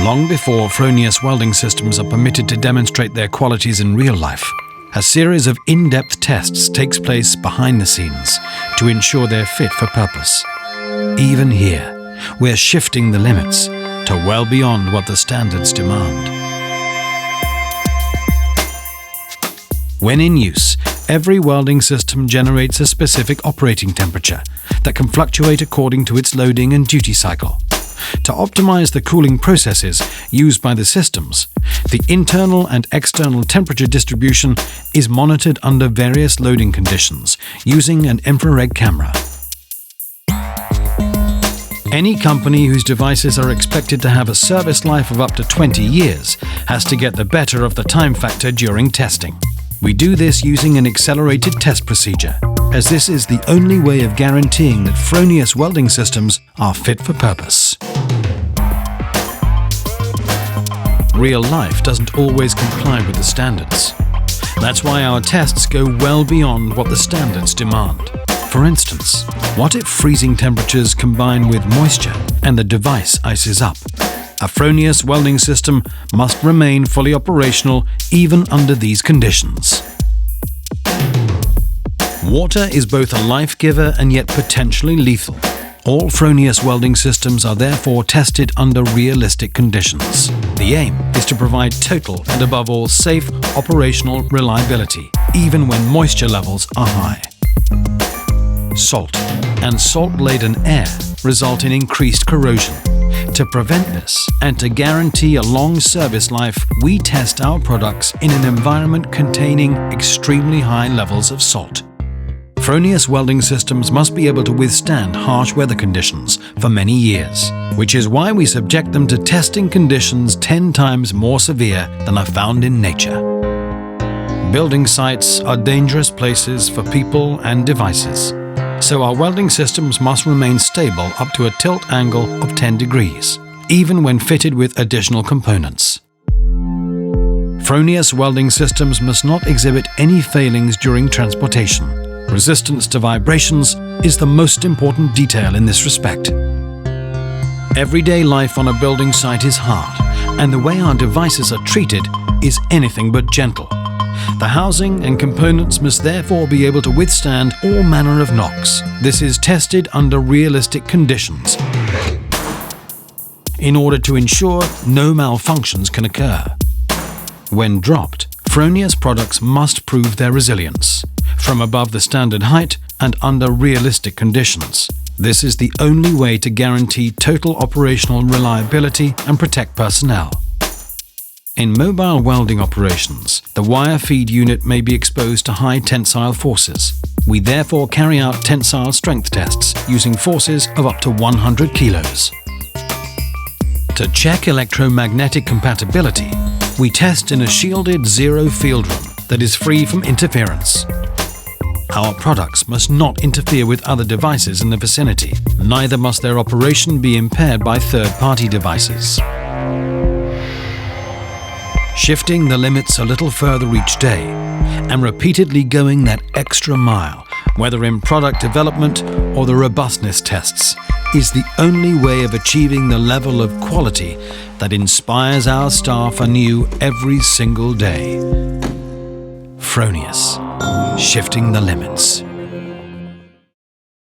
Long before FRONIUS welding systems are permitted to demonstrate their qualities in real life, a series of in-depth tests takes place behind the scenes to ensure they're fit for purpose. Even here, we're shifting the limits to well beyond what the standards demand. When in use, every welding system generates a specific operating temperature that can fluctuate according to its loading and duty cycle. To optimize the cooling processes used by the systems, the internal and external temperature distribution is monitored under various loading conditions using an infrared camera. Any company whose devices are expected to have a service life of up to 20 years has to get the better of the time factor during testing. We do this using an accelerated test procedure, as this is the only way of guaranteeing that FRONIUS welding systems are fit for purpose. Real life doesn't always comply with the standards. That's why our tests go well beyond what the standards demand. For instance, what if freezing temperatures combine with moisture and the device ices up? A FRONIUS welding system must remain fully operational even under these conditions. Water is both a life giver and yet potentially lethal. All FRONIUS welding systems are therefore tested under realistic conditions. The aim is to provide total and above all safe operational reliability, even when moisture levels are high. Salt and salt-laden air result in increased corrosion. To prevent this and to guarantee a long service life, we test our products in an environment containing extremely high levels of salt. FRONIUS welding systems must be able to withstand harsh weather conditions for many years, which is why we subject them to testing conditions 10 times more severe than are found in nature. Building sites are dangerous places for people and devices, so our welding systems must remain stable up to a tilt angle of 10 degrees, even when fitted with additional components. FRONIUS welding systems must not exhibit any failings during transportation. Resistance to vibrations is the most important detail in this respect. Everyday life on a building site is hard, and the way our devices are treated is anything but gentle. The housing and components must therefore be able to withstand all manner of knocks. This is tested under realistic conditions in order to ensure no malfunctions can occur. When dropped, FRONIUS products must prove their resilience from above the standard height and under realistic conditions. This is the only way to guarantee total operational reliability and protect personnel. In mobile welding operations, the wire feed unit may be exposed to high tensile forces. We therefore carry out tensile strength tests using forces of up to 100 kilos. To check electromagnetic compatibility, we test in a shielded zero field room that is free from interference. Our products must not interfere with other devices in the vicinity. Neither must their operation be impaired by third-party devices. Shifting the limits a little further each day and repeatedly going that extra mile, whether in product development or the robustness tests, is the only way of achieving the level of quality that inspires our staff anew every single day. FRONIUS, shifting the limits.